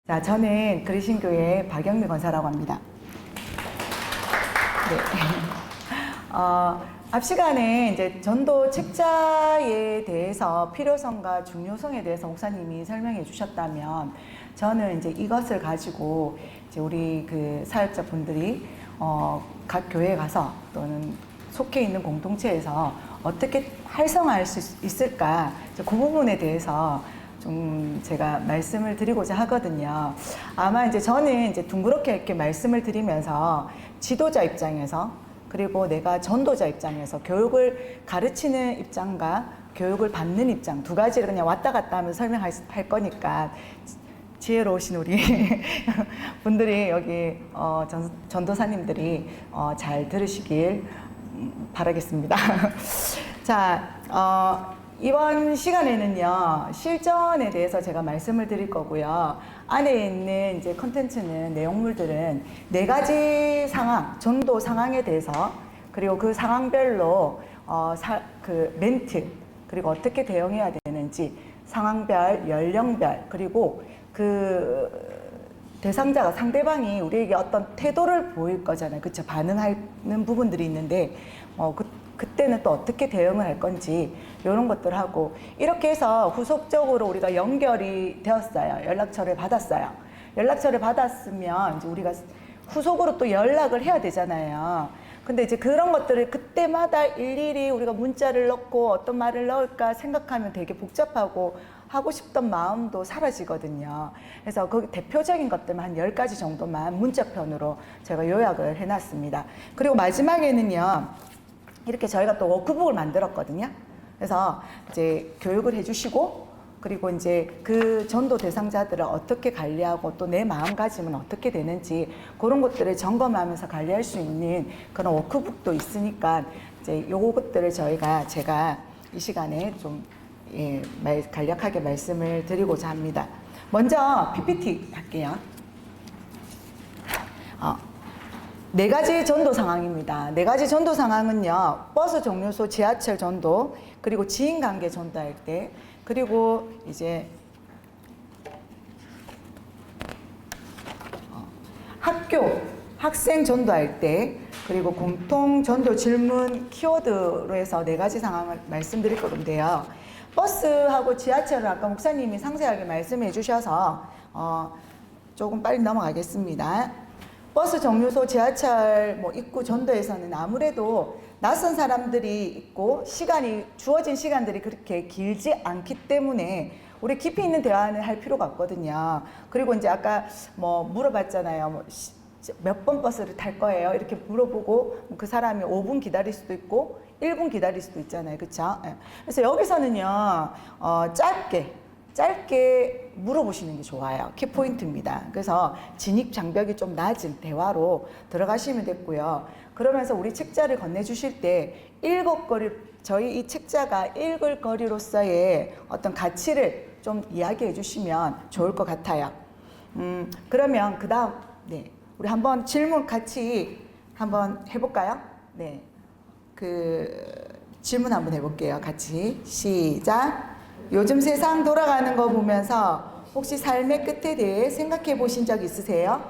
자, 저는 그리신교회 박영미 권사라고 합니다. 네. 앞 시간에 이제 전도 책자에 대해서 필요성과 중요성에 대해서 목사님이 설명해 주셨다면, 저는 이제 이것을 가지고 이제 우리 그 사역자 분들이 각 교회에 가서 또는 속해 있는 공동체에서 어떻게 활성화할 수 있을까, 그 부분에 대해서 좀 제가 말씀을 드리고자 하거든요. 아마 이제 저는 이제 둥그렇게 이렇게 말씀을 드리면서 지도자 입장에서, 그리고 내가 전도자 입장에서 교육을 가르치는 입장과 교육을 받는 입장 두 가지를 그냥 왔다 갔다 하면서 설명할 거니까 지혜로우신 우리 분들이 여기 전도사님들이 잘 들으시길 바라겠습니다. 자, 이번 시간에는요, 실전에 대해서 제가 말씀을 드릴 거고요. 안에 있는 이제 컨텐츠는, 내용물들은 네 가지 상황, 전도 상황에 대해서, 그리고 그 상황별로 그 멘트, 그리고 어떻게 대응해야 되는지, 상황별, 연령별, 그리고 그 대상자가, 상대방이 우리에게 어떤 태도를 보일 거잖아요. 그쵸? 반응하는 부분들이 있는데, 그때는 또 어떻게 대응을 할 건지, 이런 것들 하고, 이렇게 해서 후속적으로 우리가 연결이 되었어요. 연락처를 받았어요. 연락처를 받았으면 이제 우리가 후속으로 또 연락을 해야 되잖아요. 근데 이제 그런 것들을 그때마다 일일이 우리가 문자를 넣고 어떤 말을 넣을까 생각하면 되게 복잡하고 하고 싶던 마음도 사라지거든요. 그래서 그 대표적인 것들만 한 10가지 정도만 문자편으로 제가 요약을 해놨습니다. 그리고 마지막에는요, 이렇게 저희가 또 워크북을 만들었거든요. 그래서 이제 교육을 해주시고, 그리고 이제 그 전도 대상자들을 어떻게 관리하고 또 내 마음가짐은 어떻게 되는지, 그런 것들을 점검하면서 관리할 수 있는 그런 워크북도 있으니까, 이제 요것들을 제가 이 시간에 좀 간략하게 말씀을 드리고자 합니다. 먼저 PPT 할게요. 네 가지 전도 상황입니다. 네 가지 전도 상황은요, 버스 정류소, 지하철 전도, 그리고 지인관계 전도할 때, 그리고 이제 학교, 학생 전도할 때, 그리고 공통 전도 질문 키워드로 해서 네 가지 상황을 말씀드릴 건데요. 버스하고 지하철은 아까 목사님이 상세하게 말씀해 주셔서 조금 빨리 넘어가겠습니다. 버스 정류소, 지하철 입구 전도에서는 아무래도 낯선 사람들이 있고 주어진 시간들이 그렇게 길지 않기 때문에 우리 깊이 있는 대화는 할 필요가 없거든요. 그리고 이제 아까 물어봤잖아요. 몇 번 버스를 탈 거예요? 이렇게 물어보고 그 사람이 5분 기다릴 수도 있고 1분 기다릴 수도 있잖아요. 그쵸? 그래서 여기서는요, 짧게 물어보시는 게 좋아요. 키포인트입니다. 그래서 진입 장벽이 좀 낮은 대화로 들어가시면 됐고요. 그러면서 우리 책자를 건네주실 때 저희 이 책자가 읽을 거리로서의 어떤 가치를 좀 이야기해 주시면 좋을 것 같아요. 그러면 그 다음, 네. 우리 한번 질문 같이 한번 해볼까요? 네. 질문 한번 해볼게요. 같이. 시작. 요즘 세상 돌아가는 거 보면서 혹시 삶의 끝에 대해 생각해 보신 적 있으세요?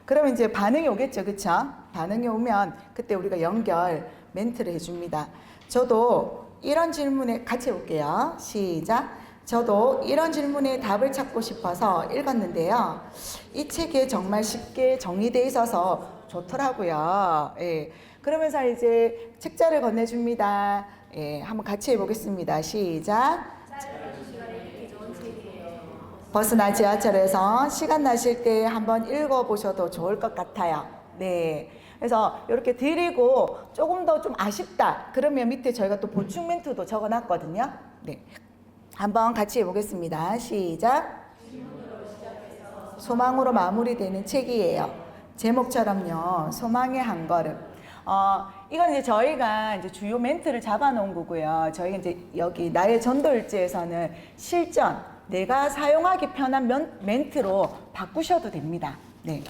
그러면 이제 반응이 오겠죠. 그쵸? 반응이 오면 그때 우리가 연결 멘트를 해줍니다. 저도 이런 질문에 같이 해볼게요. 시작. 저도 이런 질문에 답을 찾고 싶어서 읽었는데요. 이 책에 정말 쉽게 정리되어 있어서 좋더라고요. 예. 그러면서 이제 책자를 건네줍니다. 예, 한번 같이 해보겠습니다. 시작. 버스나 지하철에서 시간 나실 때 한번 읽어보셔도 좋을 것 같아요. 네. 그래서 이렇게 드리고 조금 더 좀 아쉽다. 그러면 밑에 저희가 또 보충 멘트도 적어놨거든요. 네. 한번 같이 해보겠습니다. 시작. 소망으로 마무리되는 책이에요. 제목처럼요. 소망의 한 걸음. 이건 이제 저희가 이제 주요 멘트를 잡아놓은 거고요. 저희가 이제 여기 나의 전도일지에서는 실전, 내가 사용하기 편한 멘트로 바꾸셔도 됩니다. 네.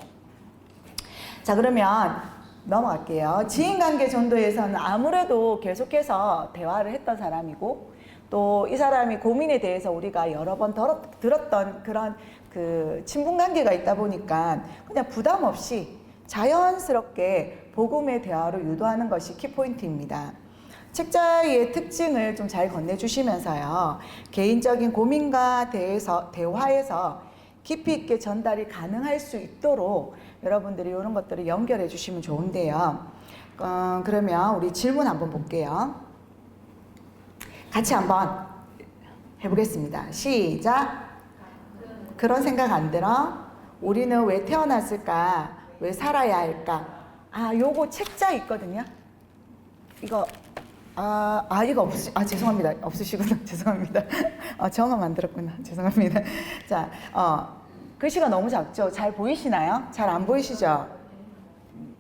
자, 그러면 넘어갈게요. 지인관계 전도에서는 아무래도 계속해서 대화를 했던 사람이고, 또 이 사람이 고민에 대해서 우리가 여러 번 들었던 그런 그 친분 관계가 있다 보니까 그냥 부담 없이 자연스럽게 복음의 대화로 유도하는 것이 키포인트입니다. 책자의 특징을 좀 잘 건네주시면서요. 개인적인 고민과 대화에서 깊이 있게 전달이 가능할 수 있도록 여러분들이 이런 것들을 연결해 주시면 좋은데요. 그러면 우리 질문 한번 볼게요. 같이 한번 해보겠습니다. 시작. 그런 생각 안 들어? 우리는 왜 태어났을까? 왜 살아야 할까? 요거 책자 있거든요. 이거 이거 죄송합니다. 없으시구나. 죄송합니다. 저만 만들었구나. 죄송합니다. 자, 글씨가 너무 작죠? 잘 보이시나요? 잘 안 보이시죠?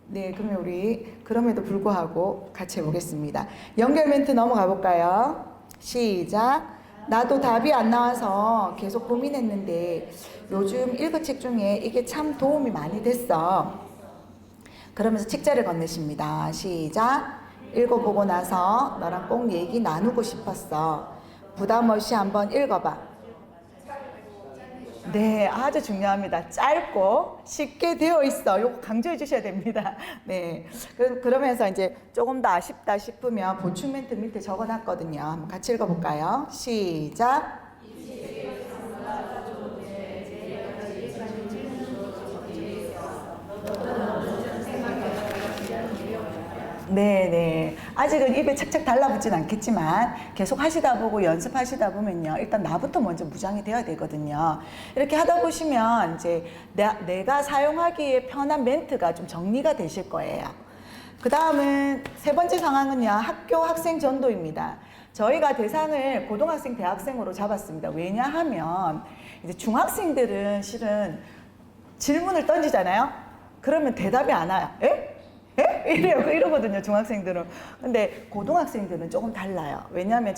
네, 그러면 우리 그럼에도 불구하고 같이 해보겠습니다. 연결 멘트 넘어가 볼까요? 시작. 나도 답이 안 나와서 계속 고민했는데 요즘 읽은 책 중에 이게 참 도움이 많이 됐어. 그러면서 책자를 건네십니다. 시작. 읽어보고 나서 너랑 꼭 얘기 나누고 싶었어. 부담 없이 한번 읽어봐. 네, 아주 중요합니다. 짧고 쉽게 되어 있어. 요거 강조해 주셔야 됩니다. 네. 그러면서 이제 조금 더 아쉽다 싶으면 보충 멘트 밑에 적어 놨거든요. 한번 같이 읽어볼까요? 시작. 네네. 아직은 입에 착착 달라붙진 않겠지만 계속 하시다 보고 연습하시다 보면요. 일단 나부터 먼저 무장이 되어야 되거든요. 이렇게 하다 보시면 이제 내가 사용하기에 편한 멘트가 좀 정리가 되실 거예요. 그 다음은 세 번째 상황은요. 학교 학생 전도입니다. 저희가 대상을 고등학생, 대학생으로 잡았습니다. 왜냐하면 이제 중학생들은 실은 질문을 던지잖아요. 그러면 대답이 안 와요. 에? 이러거든요, 중학생들은. 근데 고등학생들은 조금 달라요. 왜냐하면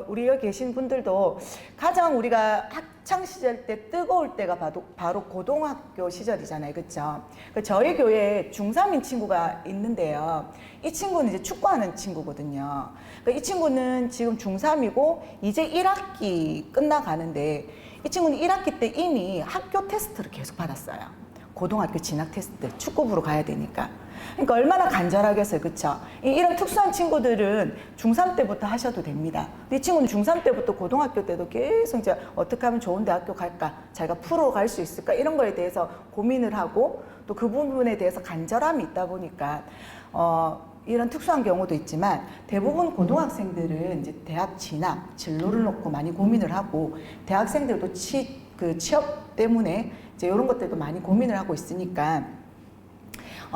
우리 여기 계신 분들도 가장 우리가 학창 시절 때 뜨거울 때가 바로 고등학교 시절이잖아요. 그쵸? 저희 교회에 중3인 친구가 있는데요. 이 친구는 이제 축구하는 친구거든요. 이 친구는 지금 중3이고 이제 1학기 끝나가는데 이 친구는 1학기 때 이미 학교 테스트를 계속 받았어요. 고등학교 진학 테스트, 축구부로 가야 되니까. 그러니까 얼마나 간절하겠어요, 그쵸? 이런 특수한 친구들은 중3 때부터 하셔도 됩니다. 이 친구는 중3 때부터 고등학교 때도 계속 이제 어떻게 하면 좋은 대학교 갈까? 자기가 프로 갈 수 있을까? 이런 거에 대해서 고민을 하고 또 그 부분에 대해서 간절함이 있다 보니까, 이런 특수한 경우도 있지만 대부분 고등학생들은 이제 대학 진학, 진로를 놓고 많이 고민을 하고 대학생들도 취업 때문에 이제 이런 것들도 많이 고민을 하고 있으니까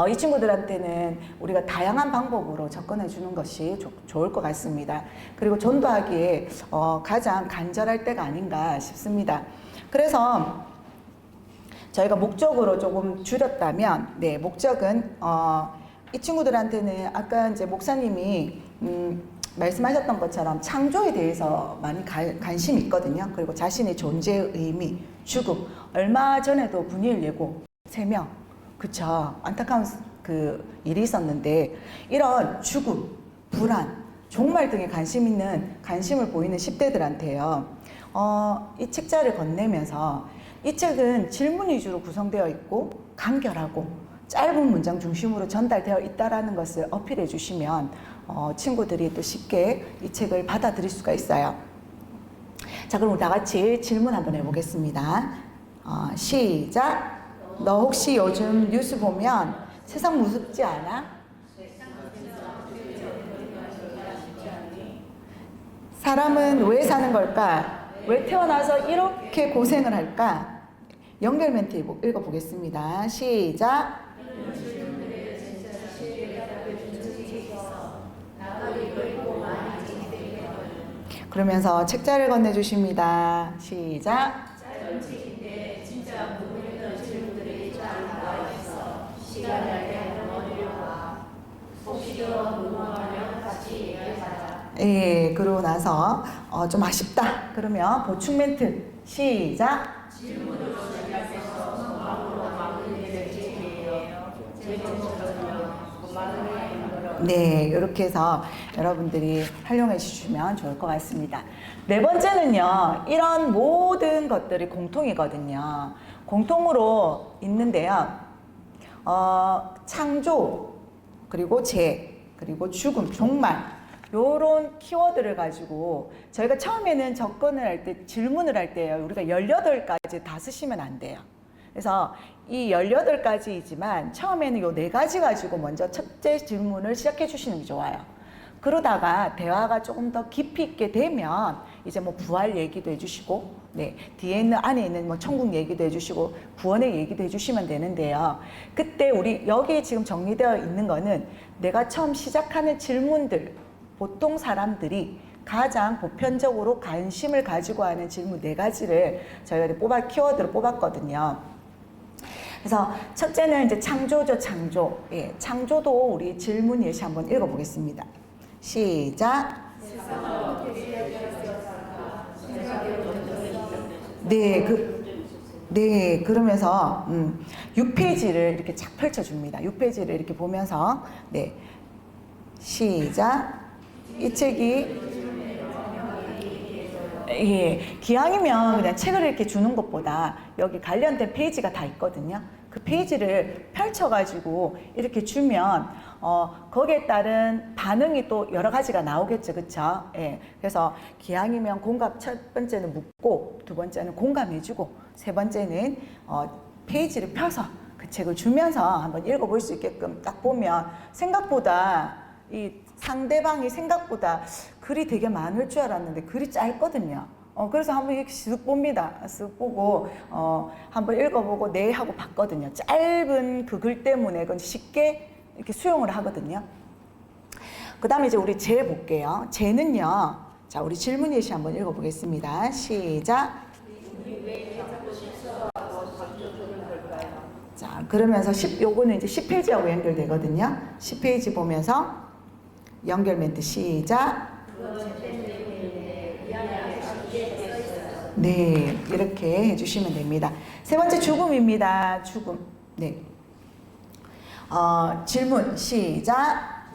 이 친구들한테는 우리가 다양한 방법으로 접근해 주는 것이 좋을 것 같습니다. 그리고 전도하기에 가장 간절할 때가 아닌가 싶습니다. 그래서 저희가 목적으로 조금 줄였다면, 네, 목적은 이 친구들한테는 아까 이제 목사님이 말씀하셨던 것처럼 창조에 대해서 많이 관심이 있거든요. 그리고 자신의 존재의 의미, 죽음. 얼마 전에도 분이엘 예고 3명, 그쵸? 안타까운 그 일이 있었는데 이런 죽음, 불안, 종말 등에 관심을 보이는 10대들한테요. 이 책자를 건네면서 이 책은 질문 위주로 구성되어 있고 간결하고 짧은 문장 중심으로 전달되어 있다는 것을 어필해 주시면 친구들이 또 쉽게 이 책을 받아들일 수가 있어요. 자, 그럼 다 같이 질문 한번 해보겠습니다. 시작. 너 혹시 요즘 뉴스 보면 세상 무섭지 않아? 사람은 왜 사는 걸까? 왜 태어나서 이렇게 고생을 할까? 연결 멘트 읽어보겠습니다. 시작. 그러면서 책자를 건네주십니다. 시작. 짧은 책인데 진짜 궁금했던 질문들이 잘 나와 있어. 시간 날 때 한번 읽어봐. 혹시 더 궁금하면 같이 얘기하자. 예, 그러고 나서 좀 아쉽다. 그러면 보충 멘트 시작. 질문으로 시작해서 마음으로 마무리될 책이에요. 제목처럼 마무리하는 거라고 네, 이렇게 해서 여러분들이 활용해 주시면 좋을 것 같습니다. 네 번째는요, 이런 모든 것들이 공통이거든요. 공통으로 있는데요, 창조, 그리고 재, 그리고 죽음, 종말, 요런 키워드를 가지고 저희가 처음에는 접근을 할 때, 질문을 할 때요, 우리가 18가지 다 쓰시면 안 돼요. 그래서 이 18가지이지만 처음에는 요 4가지 가지고 먼저 첫째 질문을 시작해 주시는 게 좋아요. 그러다가 대화가 조금 더 깊이 있게 되면 이제 뭐 부활 얘기도 해주시고, 네, 뒤에 있는 안에 있는 뭐 천국 얘기도 해주시고 구원의 얘기도 해주시면 되는데요. 그때 우리 여기 지금 정리되어 있는 거는 내가 처음 시작하는 질문들, 보통 사람들이 가장 보편적으로 관심을 가지고 하는 질문 4가지를 저희가 키워드로 뽑았거든요. 그래서 첫째는 이제 창조죠, 창조. 예, 창조도 우리 질문 예시 한번 읽어보겠습니다. 시작. 네, 그러면서 6페이지를 이렇게 쫙 펼쳐줍니다. 6페이지를 이렇게 보면서 네, 시작. 이 책이 예, 기왕이면 그냥 책을 이렇게 주는 것보다 여기 관련된 페이지가 다 있거든요. 그 페이지를 펼쳐가지고 이렇게 주면 거기에 따른 반응이 또 여러 가지가 나오겠죠, 그쵸? 예, 그래서 기왕이면 공감 첫 번째는 묻고, 두 번째는 공감해주고, 세 번째는 페이지를 펴서 그 책을 주면서 한번 읽어볼 수 있게끔 딱 보면 생각보다 이 상대방이 생각보다 글이 되게 많을 줄 알았는데 글이 짧거든요. 그래서 한번 이렇게 쓱 봅니다. 쓱 보고 한번 읽어보고 네 하고 봤거든요. 짧은 그 글 때문에 그건 쉽게 이렇게 수용을 하거든요. 그 다음에 이제 우리 재 볼게요. 재는요, 자, 우리 질문 예시 한번 읽어보겠습니다. 시작. 자, 그러면서 요거는 이제 10페이지하고 연결되거든요. 10페이지 보면서 연결 멘트 시작. 네, 이렇게 해주시면 됩니다. 세 번째 죽음입니다. 죽음. 네. 질문 시작.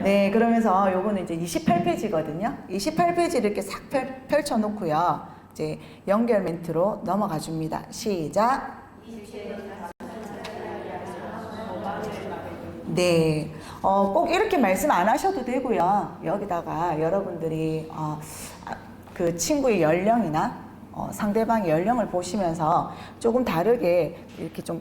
네, 그러면서 요거는 이제 28페이지거든요. 28페이지를 이렇게 싹 펼쳐놓고요. 이제 연결 멘트로 넘어가 줍니다. 시작. 네, 꼭 이렇게 말씀 안 하셔도 되고요. 여기다가 여러분들이 그 친구의 연령이나 상대방의 연령을 보시면서 조금 다르게 이렇게 좀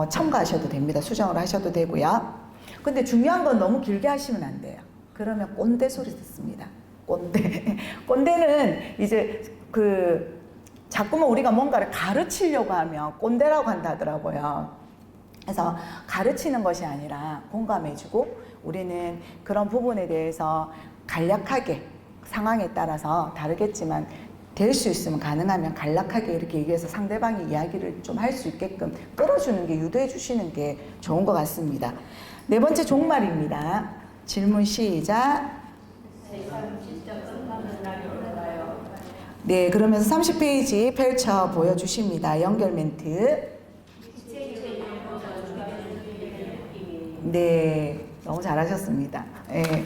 첨가하셔도 됩니다. 수정을 하셔도 되고요. 근데 중요한 건 너무 길게 하시면 안 돼요. 그러면 꼰대 소리 듣습니다. 꼰대. 꼰대는 이제 자꾸만 우리가 뭔가를 가르치려고 하면 꼰대라고 한다더라고요. 그래서 가르치는 것이 아니라 공감해주고, 우리는 그런 부분에 대해서 간략하게 상황에 따라서 다르겠지만 될 수 있으면 가능하면 간략하게 이렇게 얘기해서 상대방이 이야기를 좀 할 수 있게끔 끌어주는 게, 유도해 주시는 게 좋은 것 같습니다. 네 번째 종말입니다. 질문 시작. 네, 그러면서 30페이지 펼쳐 보여주십니다. 연결 멘트. 네, 너무 잘하셨습니다. 네.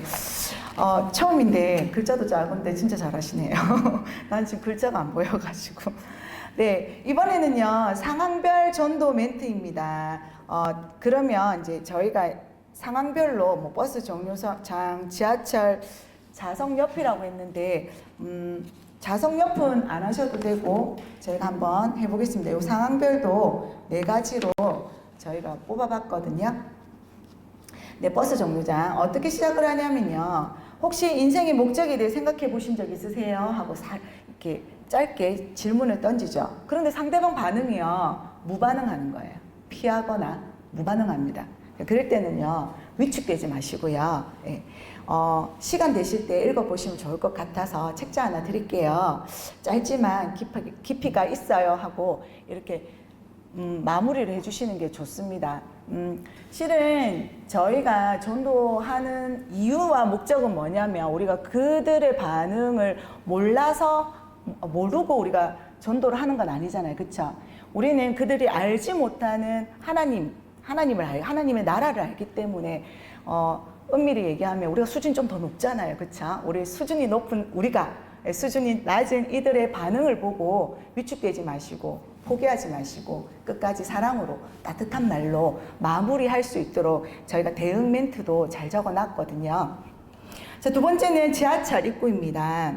처음인데 글자도 작은데 진짜 잘하시네요. 난 지금 글자가 안 보여가지고. 네, 이번에는요, 상황별 전도 멘트입니다. 그러면 이제 저희가 상황별로 뭐 버스 정류장, 지하철, 좌석옆이라고 했는데, 좌석옆은 안 하셔도 되고, 저희가 한번 해보겠습니다. 이 상황별도 4가지로 저희가 뽑아봤거든요. 네, 버스 정류장. 어떻게 시작을 하냐면요. 혹시 인생의 목적에 대해 생각해 보신 적 있으세요? 하고 이렇게 짧게 질문을 던지죠. 그런데 상대방 반응이요, 무반응하는 거예요. 피하거나 무반응합니다. 그럴 때는요, 위축되지 마시고요. 예. 시간 되실 때 읽어보시면 좋을 것 같아서 책자 하나 드릴게요. 짧지만 깊이가 있어요 하고 이렇게 마무리를 해주시는 게 좋습니다. 실은 저희가 전도하는 이유와 목적은 뭐냐면, 우리가 그들의 반응을 모르고 우리가 전도를 하는 건 아니잖아요. 그쵸? 우리는 그들이 알지 못하는 하나님의 나라를 알기 때문에 엄밀히 얘기하면 우리가 수준이 좀 더 높잖아요. 그쵸? 우리 수준이 높은 우리가 수준이 낮은 이들의 반응을 보고 위축되지 마시고 포기하지 마시고 끝까지 사랑으로 따뜻한 말로 마무리할 수 있도록 저희가 대응 멘트도 잘 적어놨거든요. 자, 두 번째는 지하철 입구입니다.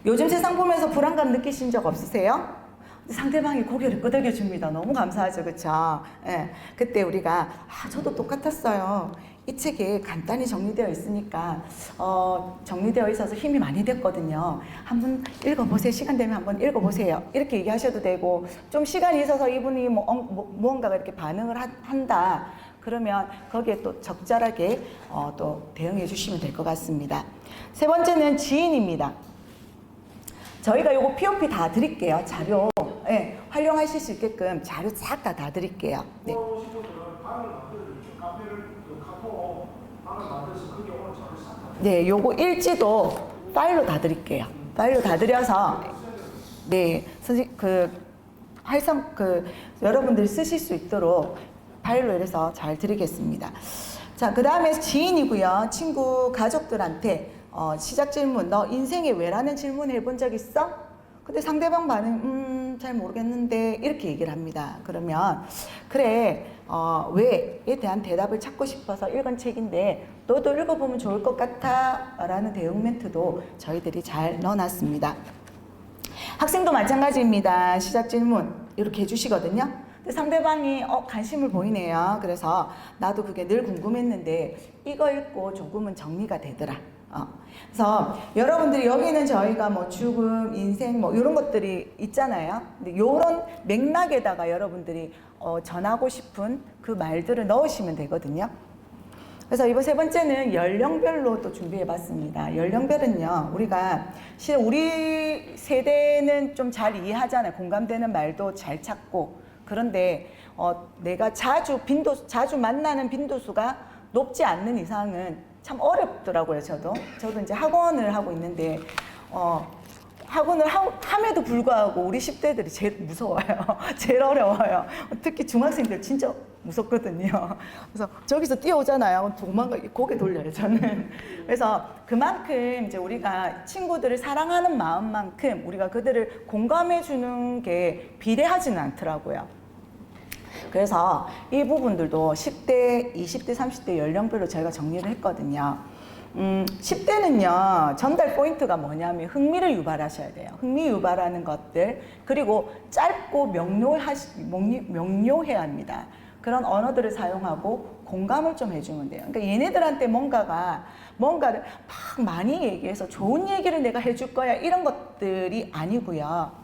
요즘 세상 보면서 불안감 느끼신 적 없으세요? 상대방이 고개를 끄덕여 줍니다. 너무 감사하죠. 그쵸? 예. 그때 우리가, 저도 똑같았어요. 이 책에 간단히 정리되어 있으니까, 정리되어 있어서 힘이 많이 됐거든요. 한번 읽어보세요. 시간 되면 한번 읽어보세요. 이렇게 얘기하셔도 되고, 좀 시간이 있어서 이분이 무언가가 이렇게 반응을 한다. 그러면 거기에 또 적절하게 또 대응해 주시면 될 것 같습니다. 세 번째는 지인입니다. 저희가 요거 POP 다 드릴게요. 자료. 네, 활용하실 수 있게끔 자료 싹 다 드릴게요. 네. 네, 요거 일지도 파일로 다 드릴게요. 파일로 다 드려서, 네, 선생님, 여러분들이 쓰실 수 있도록 파일로 이래서 잘 드리겠습니다. 자, 그 다음에 지인이고요. 친구, 가족들한테 시작 질문, 너 인생에 왜라는 질문 해본 적 있어? 근데 상대방 반응, 잘 모르겠는데, 이렇게 얘기를 합니다. 그러면, 그래, 왜에 대한 대답을 찾고 싶어서 읽은 책인데, 너도 읽어보면 좋을 것 같아. 라는 대응 멘트도 저희들이 잘 넣어놨습니다. 학생도 마찬가지입니다. 시작 질문, 이렇게 해주시거든요. 근데 상대방이 관심을 보이네요. 그래서 나도 그게 늘 궁금했는데, 이거 읽고 조금은 정리가 되더라. 그래서 여러분들이 여기는 저희가 뭐 죽음, 인생 뭐 이런 것들이 있잖아요. 근데 이런 맥락에다가 여러분들이 전하고 싶은 그 말들을 넣으시면 되거든요. 그래서 이번 세 번째는 연령별로 또 준비해 봤습니다. 연령별은요, 우리 세대는 좀 잘 이해하잖아요. 공감되는 말도 잘 찾고. 그런데 내가 자주 만나는 빈도수가 높지 않는 이상은 참 어렵더라고요. 저도 이제 학원을 하고 있는데 학원을 함에도 불구하고 우리 10대들이 제일 무서워요. 제일 어려워요. 특히 중학생들 진짜 무섭거든요. 그래서 저기서 뛰어오잖아요. 도망가 고개 돌려요. 저는. 그래서 그만큼 이제 우리가 친구들을 사랑하는 마음만큼 우리가 그들을 공감해 주는 게 비례하지는 않더라고요. 그래서 이 부분들도 10대, 20대, 30대 연령별로 저희가 정리를 했거든요. 10대는요, 전달 포인트가 뭐냐면 흥미를 유발하셔야 돼요. 흥미 유발하는 것들, 그리고 짧고 명료해야 합니다. 그런 언어들을 사용하고 공감을 좀 해주면 돼요. 그러니까 얘네들한테 뭔가를 막 많이 얘기해서 좋은 얘기를 내가 해줄 거야, 이런 것들이 아니고요.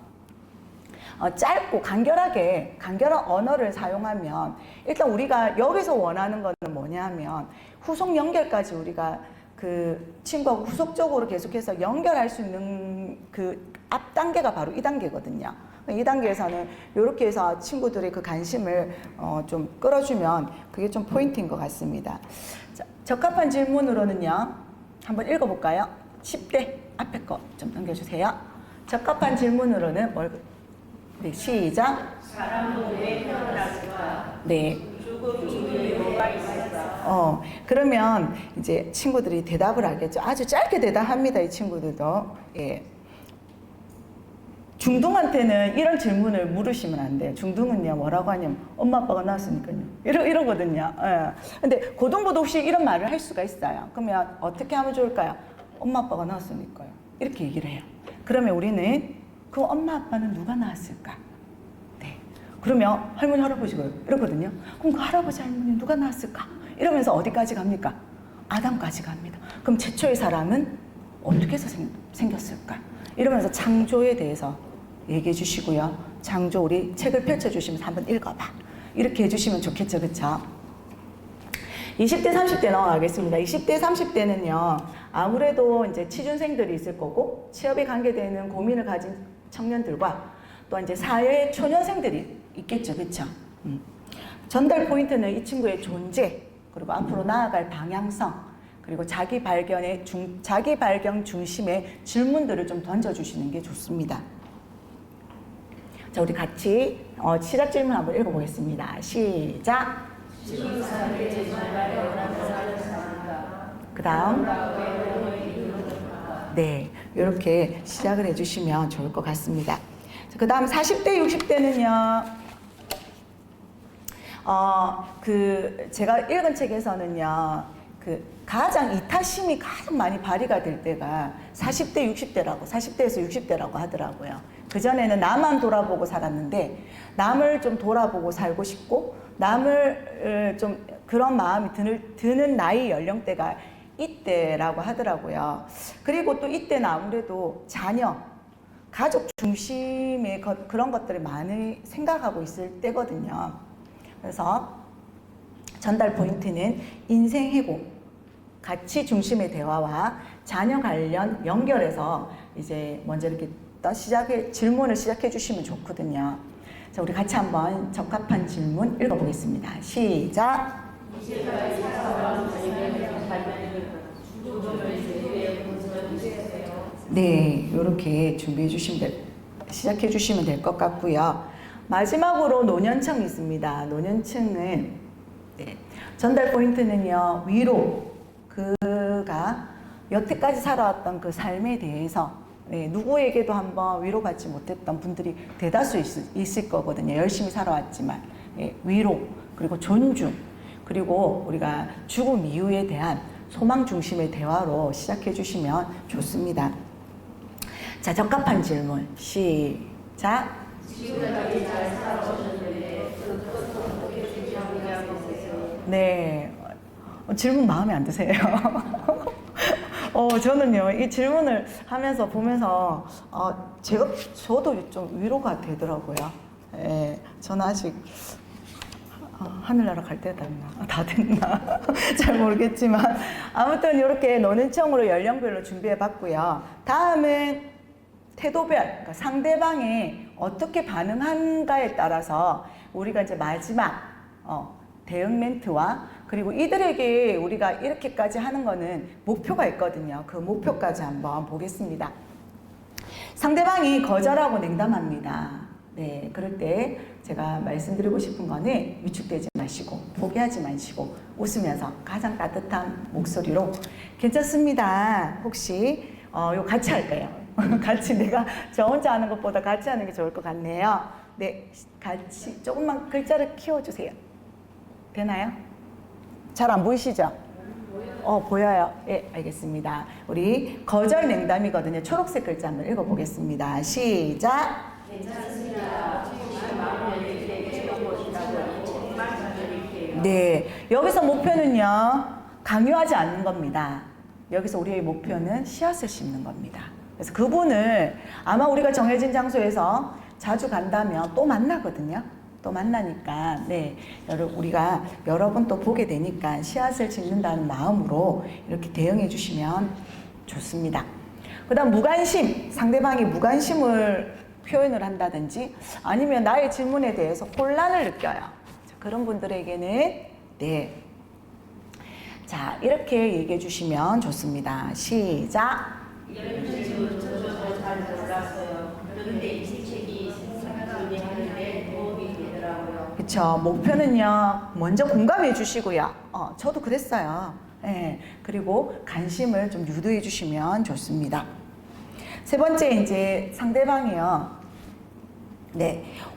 짧고 간결한 언어를 사용하면 일단 우리가 여기서 원하는 거는 뭐냐면 후속 연결까지 우리가 그 친구하고 후속적으로 계속해서 연결할 수 있는 그 앞 단계가 바로 이 단계거든요. 이 단계에서는 이렇게 해서 친구들의 그 관심을 좀 끌어주면 그게 좀 포인트인 것 같습니다. 자, 적합한 질문으로는요, 한번 읽어볼까요? 10대 앞에 거 좀 넘겨주세요. 적합한 질문으로는 네, 시작. 사람은 왜 태어났을까? 네. 죽음 이후에 뭐가 있을까? 그러면 이제 친구들이 대답을 하겠죠. 아주 짧게 대답합니다. 이 친구들도. 예. 중둥한테는 이런 질문을 물으시면 안 돼요. 중둥은요, 뭐라고 하냐면, 엄마, 아빠가 낳았으니까요. 이러거든요. 예. 근데 고등부도 혹시 이런 말을 할 수가 있어요. 그러면 어떻게 하면 좋을까요? 엄마, 아빠가 낳았으니까요. 이렇게 얘기를 해요. 그러면 우리는 그 엄마, 아빠는 누가 낳았을까? 네. 그러면 할머니, 할아버지가 이러거든요. 그럼 그 할아버지, 할머니 누가 낳았을까? 이러면서 어디까지 갑니까? 아담까지 갑니다. 그럼 최초의 사람은 어떻게 해서 생겼을까? 이러면서 창조에 대해서 얘기해 주시고요. 창조, 우리 책을 펼쳐주시면서 한번 읽어봐. 이렇게 해주시면 좋겠죠, 그쵸? 20대, 30대 넘어가겠습니다. 20대, 30대는요, 아무래도 이제 취준생들이 있을 거고, 취업에 관계되는 고민을 가진 청년들과 또 이제 사회 초년생들이 있겠죠, 그쵸? 전달 포인트는 이 친구의 존재, 그리고 앞으로 나아갈 방향성, 그리고 자기 발견 중심의 질문들을 좀 던져주시는 게 좋습니다. 자, 우리 같이 시작 질문 한번 읽어보겠습니다. 시작. 지금 사는 게 정말 원하는 사람을 그 다음. 네, 이렇게 시작을 해주시면 좋을 것 같습니다. 그 다음 40대, 60대는요, 제가 읽은 책에서는요, 가장 이타심이 가장 많이 발휘가 될 때가 40대, 60대라고, 40대에서 60대라고 하더라고요. 그전에는 나만 돌아보고 살았는데, 남을 좀 돌아보고 살고 싶고, 남을 좀 그런 마음이 드는 나이 연령대가 이때라고 하더라고요. 그리고 또 이때는 아무래도 자녀, 가족 중심의 그런 것들을 많이 생각하고 있을 때거든요. 그래서 전달 포인트는 인생 회고, 가치 중심의 대화와 자녀 관련 연결해서 이제 먼저 이렇게 질문을 시작해 주시면 좋거든요. 자, 우리 같이 한번 적합한 질문 읽어보겠습니다. 시작. 네, 이렇게 시작해 주시면 될 것 같고요. 마지막으로 노년층이 있습니다. 노년층은 전달 포인트는요, 위로, 그가 여태까지 살아왔던 그 삶에 대해서 누구에게도 한번 위로받지 못했던 분들이 대다수 있을 거거든요. 열심히 살아왔지만 위로, 그리고 존중, 그리고 우리가 죽음 이후에 대한 소망 중심의 대화로 시작해 주시면 좋습니다. 자, 적합한 질문 시작. 지금까지 잘 살아오셨는데 어떻게 준비하고 계세요? 네, 질문 마음에 안 드세요? 저는요, 이 질문을 하면서 보면서 저도 좀 위로가 되더라고요. 저는 아직 하늘나라 갈 때 다 됐나? 잘 모르겠지만 아무튼 이렇게 노년층으로 연령별로 준비해봤고요. 다음은 태도별, 그러니까 상대방이 어떻게 반응한가에 따라서 우리가 이제 마지막 대응 멘트와 그리고 이들에게 우리가 이렇게까지 하는 거는 목표가 있거든요. 그 목표까지 한번 보겠습니다. 상대방이 거절하고 냉담합니다. 네, 그럴 때 제가 말씀드리고 싶은 거는 위축되지 마시고 포기하지 마시고 웃으면서 가장 따뜻한 목소리로 괜찮습니다. 혹시 이거 같이 할까요? 같이 내가 저 혼자 하는 것보다 같이 하는 게 좋을 것 같네요. 네, 같이 조금만 글자를 키워주세요. 되나요? 잘 안 보이시죠? 보여요. 예, 알겠습니다. 우리 거절 냉담이거든요. 초록색 글자 한번 읽어보겠습니다. 시작. 괜찮습니다. 지금 마음을 해보신다고 정말 감사드릴게요. 네, 여기서 목표는요, 강요하지 않는 겁니다. 여기서 우리의 목표는 씨앗을 심는 겁니다. 그래서 그분을 아마 우리가 정해진 장소에서 자주 간다면 또 만나거든요. 또 만나니까 우리가 여러 번 또 보게 되니까 씨앗을 짓는다는 마음으로 이렇게 대응해 주시면 좋습니다. 그 다음 무관심, 상대방이 무관심을 표현을 한다든지 아니면 나의 질문에 대해서 혼란을 느껴요. 그런 분들에게는 자, 이렇게 얘기해 주시면 좋습니다. 시작. 이런 질문 저도 잘 몰랐어요. 그런데 이 책이 생각하는데 도움이 되더라고요. 그렇죠. 목표는요, 먼저 공감해 주시고요. 저도 그랬어요. 그리고 관심을 좀 유도해 주시면 좋습니다. 세 번째, 이제 상대방이요,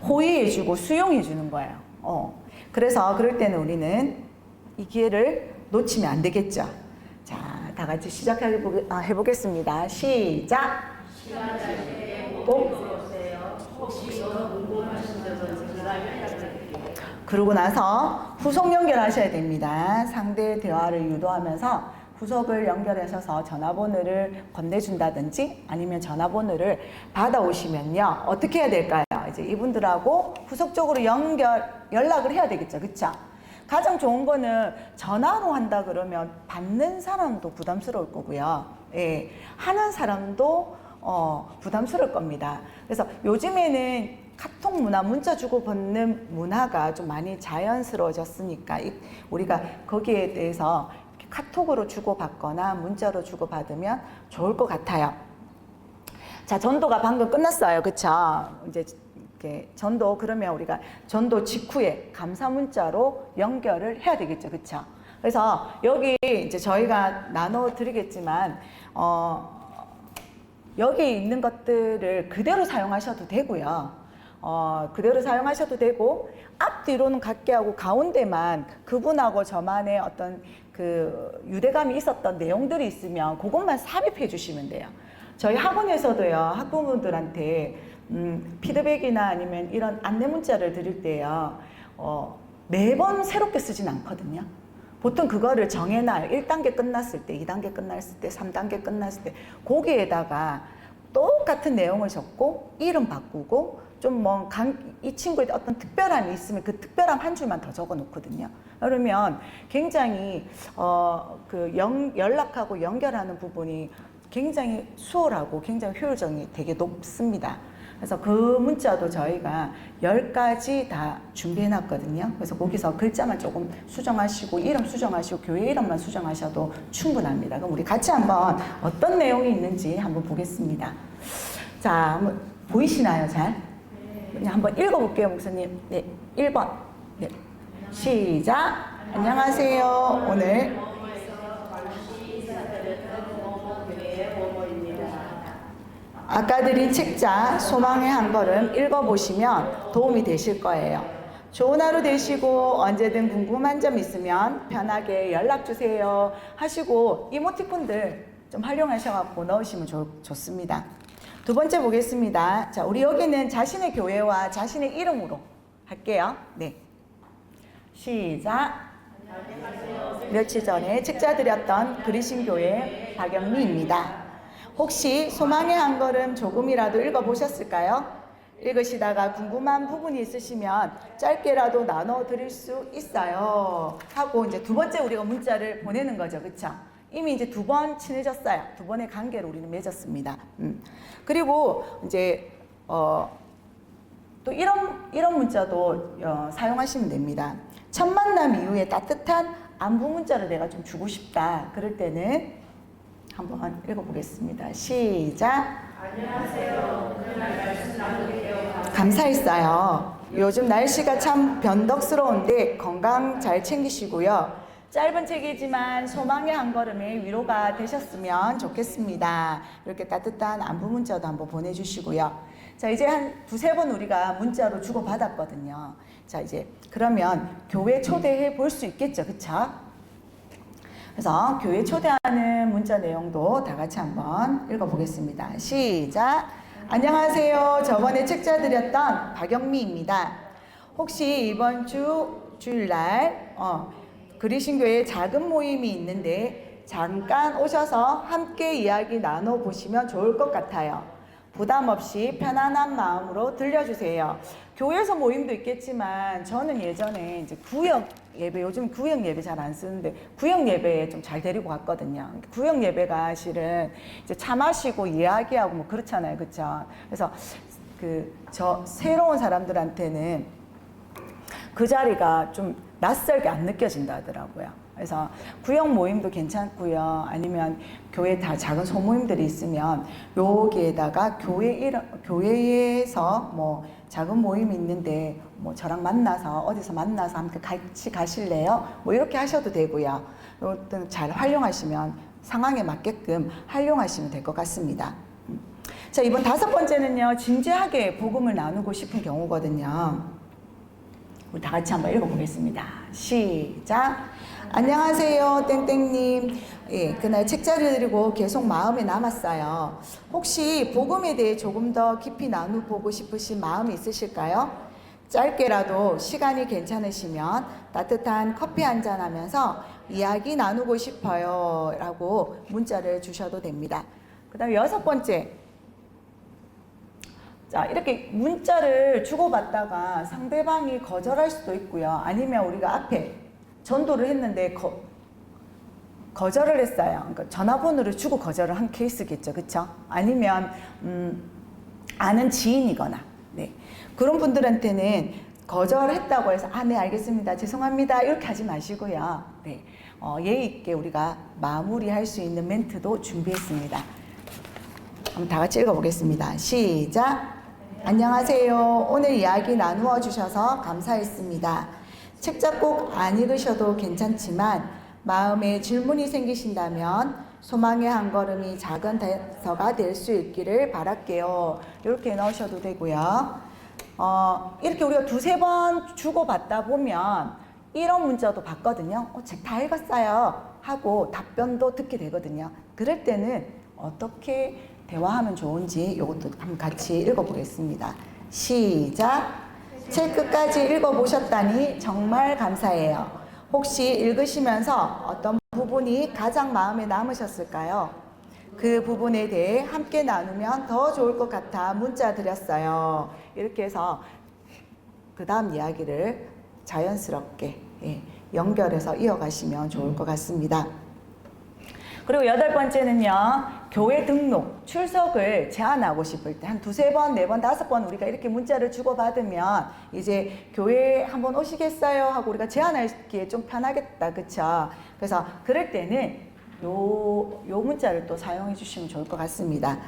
호의해 주고 수용해 주는 거예요. 그래서 그럴 때는 우리는 이 기회를 놓치면 안 되겠죠. 자, 다 같이 해보겠습니다. 시작. 시간 날 때 꼭 들어오세요. 혹시 더 궁금하신 점은 제가 연락드릴게요. 그러고 나서 후속 연결하셔야 됩니다. 상대 대화를 유도하면서 후속을 연결하셔서 전화번호를 건네준다든지 아니면 전화번호를 받아오시면요, 어떻게 해야 될까요? 이제 이분들하고 후속적으로 연락을 해야 되겠죠. 그쵸? 가장 좋은 거는 전화로 한다 그러면 받는 사람도 부담스러울 거고요. 하는 사람도 부담스러울 겁니다. 그래서 요즘에는 카톡 문화, 문자 주고받는 문화가 좀 많이 자연스러워졌으니까 우리가 거기에 대해서 카톡으로 주고받거나 문자로 주고받으면 좋을 것 같아요. 자, 전도가 방금 끝났어요. 그쵸? 이제 이렇게 전도 그러면 우리가 전도 직후에 감사 문자로 연결을 해야 되겠죠, 그렇죠? 그래서 여기 이제 저희가 나눠 드리겠지만 여기 있는 것들을 그대로 사용하셔도 되고요. 그대로 사용하셔도 되고 앞뒤로는 같게 하고 가운데만 그분하고 저만의 어떤 그 유대감이 있었던 내용들이 있으면 그것만 삽입해 주시면 돼요. 저희 학원에서도요, 학부모들한테 피드백이나 아니면 이런 안내 문자를 드릴 때요, 매번 새롭게 쓰진 않거든요. 보통 그거를 정해놔요. 1단계 끝났을 때, 2단계 끝났을 때, 3단계 끝났을 때 거기에다가 똑같은 내용을 적고 이름 바꾸고 좀 뭐 이 친구에 어떤 특별함이 있으면 그 특별함 한 줄만 더 적어 놓거든요. 그러면 굉장히 연락하고 연결하는 부분이 굉장히 수월하고 굉장히 효율성이 되게 높습니다. 그래서 그 문자도 저희가 10가지 다 준비해 놨거든요. 그래서 거기서 글자만 조금 수정하시고 이름 수정하시고 교회 이름만 수정하셔도 충분합니다. 그럼 우리 같이 한번 어떤 내용이 있는지 한번 보겠습니다. 자, 한번 보이시나요? 잘? 그냥 한번 읽어볼게요, 목사님. 네, 1번. 네. 시작. 안녕하세요. 오늘 아까 드린 책자 소망의 한 걸음 읽어보시면 도움이 되실 거예요. 좋은 하루 되시고 언제든 궁금한 점 있으면 편하게 연락주세요 하시고 이모티콘들 좀 활용하셔서 넣으시면 좋습니다. 두 번째 보겠습니다. 자, 우리 여기는 자신의 교회와 자신의 이름으로 할게요. 네. 시작. 며칠 전에 책자 드렸던 그리신교회 박영미입니다. 혹시 소망의 한 걸음 조금이라도 읽어보셨을까요? 읽으시다가 궁금한 부분이 있으시면 짧게라도 나눠 드릴 수 있어요 하고 이제 두 번째 우리가 문자를 보내는 거죠, 그쵸? 이미 이제 두 번 친해졌어요. 두 번의 관계를 우리는 맺었습니다. 그리고 이제 또 이런 문자도 사용하시면 됩니다. 첫 만남 이후에 따뜻한 안부 문자를 내가 좀 주고 싶다. 그럴 때는 한번 읽어보겠습니다. 시작. 안녕하세요. 오늘날 말씀 나누게 되어 감사했어요. 요즘 날씨가 참 변덕스러운데 건강 잘 챙기시고요. 짧은 책이지만 소망의 한 걸음에 위로가 되셨으면 좋겠습니다. 이렇게 따뜻한 안부 문자도 한번 보내주시고요. 자, 이제 한 두세 번 우리가 문자로 주고받았거든요. 자, 이제 그러면 교회 초대해 볼 수 있겠죠, 그쵸? 그래서 교회 초대하는 문자 내용도 다 같이 한번 읽어보겠습니다. 시작. 안녕하세요. 저번에 책자 드렸던 박영미입니다. 혹시 이번 주일날 그리신교회에 작은 모임이 있는데 잠깐 오셔서 함께 이야기 나눠보시면 좋을 것 같아요. 부담 없이 편안한 마음으로 들려주세요. 교회에서 모임도 있겠지만 저는 예전에 이제 구역 예배, 요즘 구역 예배 잘 안 쓰는데 구역 예배에 좀 잘 데리고 갔거든요. 구역 예배가 실은 이제 차 마시고 이야기하고 뭐 그렇잖아요, 그렇죠? 그래서 저 새로운 사람들한테는 그 자리가 좀 낯설게 안 느껴진다 하더라고요. 그래서 구역 모임도 괜찮고요. 아니면 교회 다 작은 소모임들이 있으면 여기에다가 교회에서 뭐 작은 모임이 있는데 뭐 저랑 만나서 어디서 만나서 함께 같이 가실래요? 뭐 이렇게 하셔도 되고요. 이것도 잘 활용하시면 상황에 맞게끔 활용하시면 될 것 같습니다. 자, 이번 다섯 번째는요. 진지하게 복음을 나누고 싶은 경우거든요. 우리 다 같이 한번 읽어보겠습니다. 시작. 안녕하세요, 땡땡님. 예, 그날 책자를 드리고 계속 마음에 남았어요. 혹시 복음에 대해 조금 더 깊이 나눠보고 싶으신 마음이 있으실까요? 짧게라도 시간이 괜찮으시면 따뜻한 커피 한잔 하면서 이야기 나누고 싶어요 라고 문자를 주셔도 됩니다. 그 다음에 여섯 번째. 자, 이렇게 문자를 주고받다가 상대방이 거절할 수도 있고요. 아니면 우리가 앞에 전도를 했는데 거절을 했어요. 그러니까 전화번호를 주고 거절을 한 케이스겠죠. 그쵸? 아니면 아는 지인이거나 네. 그런 분들한테는 거절했다고 해서 네 알겠습니다. 죄송합니다. 이렇게 하지 마시고요. 네. 예의 있게 우리가 마무리할 수 있는 멘트도 준비했습니다. 한번 다 같이 읽어보겠습니다. 시작. 안녕하세요. 오늘 이야기 나누어 주셔서 감사했습니다. 책 작곡 안 읽으셔도 괜찮지만 마음에 질문이 생기신다면 소망의 한 걸음이 작은 대서가 될 수 있기를 바랄게요. 이렇게 넣으셔도 되고요. 이렇게 우리가 두세 번 주고받다 보면 이런 문자도 받거든요. 책 다 읽었어요. 하고 답변도 듣게 되거든요. 그럴 때는 어떻게 대화하면 좋은지 이것도 한번 같이 읽어보겠습니다. 시작! 책 끝까지 읽어보셨다니 정말 감사해요. 혹시 읽으시면서 어떤 부분이 가장 마음에 남으셨을까요? 그 부분에 대해 함께 나누면 더 좋을 것 같아 문자 드렸어요. 이렇게 해서 그 다음 이야기를 자연스럽게 연결해서 이어가시면 좋을 것 같습니다. 그리고 8번째는요, 교회 등록, 출석을 제한하고 싶을 때 한 두세 번, 네 번, 다섯 번 우리가 이렇게 문자를 주고받으면 이제 교회 한번 오시겠어요? 하고 우리가 제한하기에 좀 편하겠다. 그쵸? 그래서 그럴 때는 요 문자를 또 사용해 주시면 좋을 것 같습니다.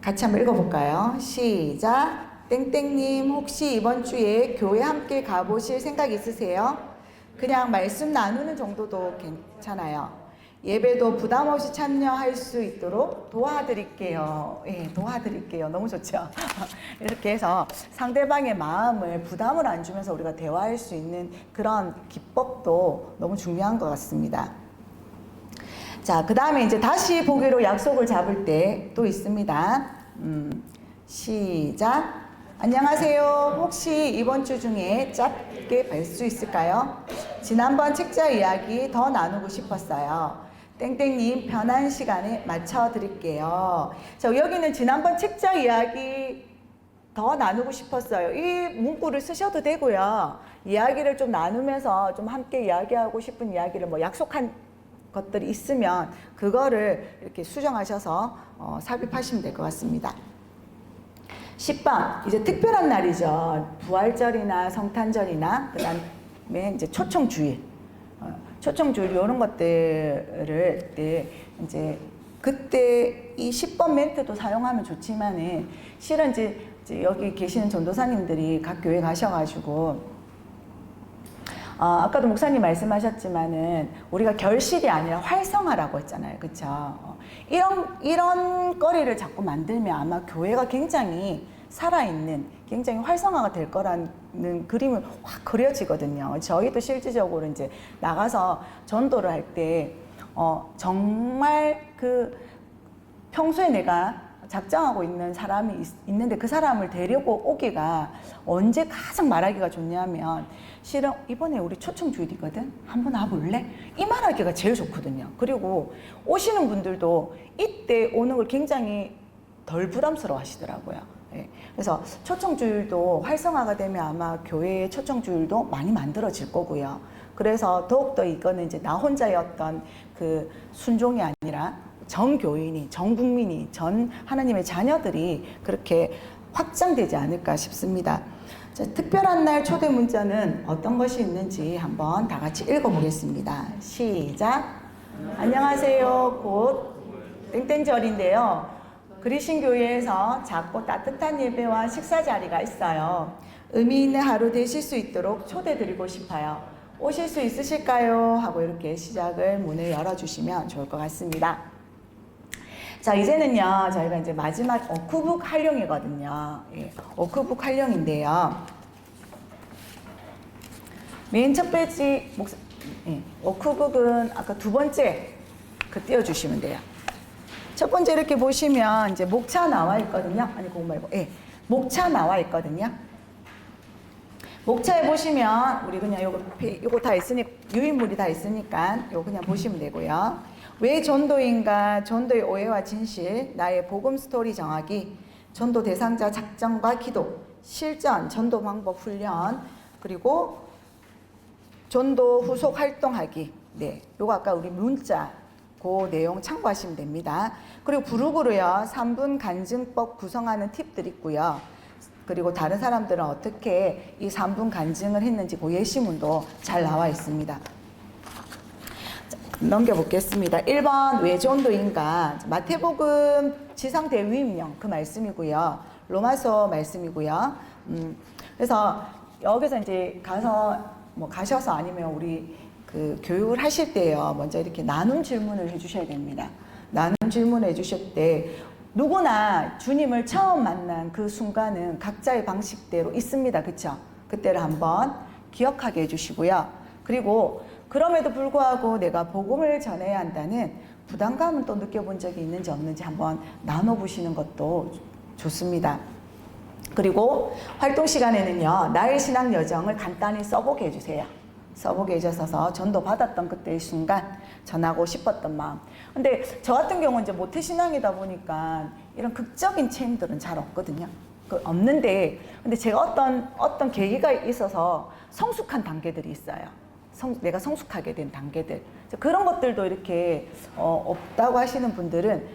같이 한번 읽어볼까요? 시작! 땡땡님 혹시 이번 주에 교회 함께 가보실 생각 있으세요? 그냥 말씀 나누는 정도도 괜찮아요. 예배도 부담 없이 참여할 수 있도록 도와드릴게요. 예, 도와드릴게요. 너무 좋죠? 이렇게 해서 상대방의 마음을 부담을 안 주면서 우리가 대화할 수 있는 그런 기법도 너무 중요한 것 같습니다. 자, 그 다음에 이제 다시 보기로 약속을 잡을 때 또 있습니다. 시작. 안녕하세요. 혹시 이번 주 중에 짧게 뵐 수 있을까요? 지난번 책자 이야기 더 나누고 싶었어요. 땡땡님 편한 시간에 맞춰드릴게요. 자, 여기는 지난번 책자 이야기 더 나누고 싶었어요. 이 문구를 쓰셔도 되고요. 이야기를 좀 나누면서 좀 함께 이야기하고 싶은 이야기를 뭐 약속한 것들이 있으면 그거를 이렇게 수정하셔서 삽입하시면 될 것 같습니다. 10번, 이제 특별한 날이죠. 부활절이나 성탄절이나 그 다음에 이제 초청주일. 초청주일 이런 것들을 이제 그때 이 10번 멘트도 사용하면 좋지만은 실은 이제 여기 계시는 전도사님들이 각 교회 가셔가지고 아까도 목사님 말씀하셨지만은 우리가 결실이 아니라 활성화라고 했잖아요. 그쵸? 이런 거리를 자꾸 만들면 아마 교회가 굉장히 살아있는, 굉장히 활성화가 될 거라는 그림을 확 그려지거든요. 저희도 실질적으로 이제 나가서 전도를 할 때, 정말 그 평소에 내가 작정하고 있는 사람이 있는데 그 사람을 데리고 오기가 언제 가장 말하기가 좋냐면 실은 이번에 우리 초청주일이거든? 한번 와볼래? 이 말하기가 제일 좋거든요. 그리고 오시는 분들도 이때 오는 걸 굉장히 덜 부담스러워 하시더라고요. 예. 그래서 초청주일도 활성화가 되면 아마 교회의 초청주일도 많이 만들어질 거고요. 그래서 더욱더 이거는 이제 나 혼자의 어떤 그 순종이 아니라 전 교인이, 전 국민이, 전 하나님의 자녀들이 그렇게 확장되지 않을까 싶습니다. 자, 특별한 날 초대 문자는 어떤 것이 있는지 한번 다 같이 읽어보겠습니다. 시작! 안녕하세요. 곧 땡땡절인데요. 그리신 교회에서 작고 따뜻한 예배와 식사 자리가 있어요. 의미 있는 하루 되실 수 있도록 초대드리고 싶어요. 오실 수 있으실까요? 하고 이렇게 시작을 문을 열어주시면 좋을 것 같습니다. 자, 이제는요, 저희가 이제 마지막 워크북 활용이거든요. 예, 워크북 활용인데요. 맨 첫 페이지, 워크북은 아까 두 번째 띄워주시면 돼요. 첫 번째 이렇게 보시면 이제 목차 나와 있거든요. 아니, 그거 말고, 목차 나와 있거든요. 목차에 보시면 우리 그냥 요거 다 있으니까, 유인물이 다 있으니까 요거 그냥 보시면 되고요. 왜 전도인가? 전도의 오해와 진실, 나의 복음 스토리 정하기, 전도 대상자 작정과 기도, 실전, 전도 방법 훈련, 그리고 전도 후속 활동하기. 네, 요거 아까 우리 문자 그 내용 참고하시면 됩니다. 그리고 부록으로요, 3분 간증법 구성하는 팁들 있고요. 그리고 다른 사람들은 어떻게 이 3분 간증을 했는지 그 예시문도 잘 나와 있습니다. 넘겨보겠습니다. 1번 왜 전도인가? 마태복음 지상 대위임령 그 말씀이고요. 로마서 말씀이고요. 그래서 여기서 이제 가셔서 아니면 우리 그 교육을 하실 때요. 먼저 이렇게 나눔 질문을 해주셔야 됩니다. 나눔 질문을 해주실 때 누구나 주님을 처음 만난 그 순간은 각자의 방식대로 있습니다. 그쵸? 그때를 한번 기억하게 해주시고요. 그리고 그럼에도 불구하고 내가 복음을 전해야 한다는 부담감은 또 느껴본 적이 있는지 없는지 한번 나눠보시는 것도 좋습니다. 그리고 활동 시간에는요, 나의 신앙 여정을 간단히 써보게 해주세요. 써보게 해주셔서 전도 받았던 그때의 순간 전하고 싶었던 마음. 근데 저 같은 경우는 이제 모태신앙이다 보니까 이런 극적인 체험들은 잘 없거든요. 없는데, 근데 제가 어떤 계기가 있어서 성숙한 단계들이 있어요. 내가 성숙하게 된 단계들. 그런 것들도 이렇게 없다고 하시는 분들은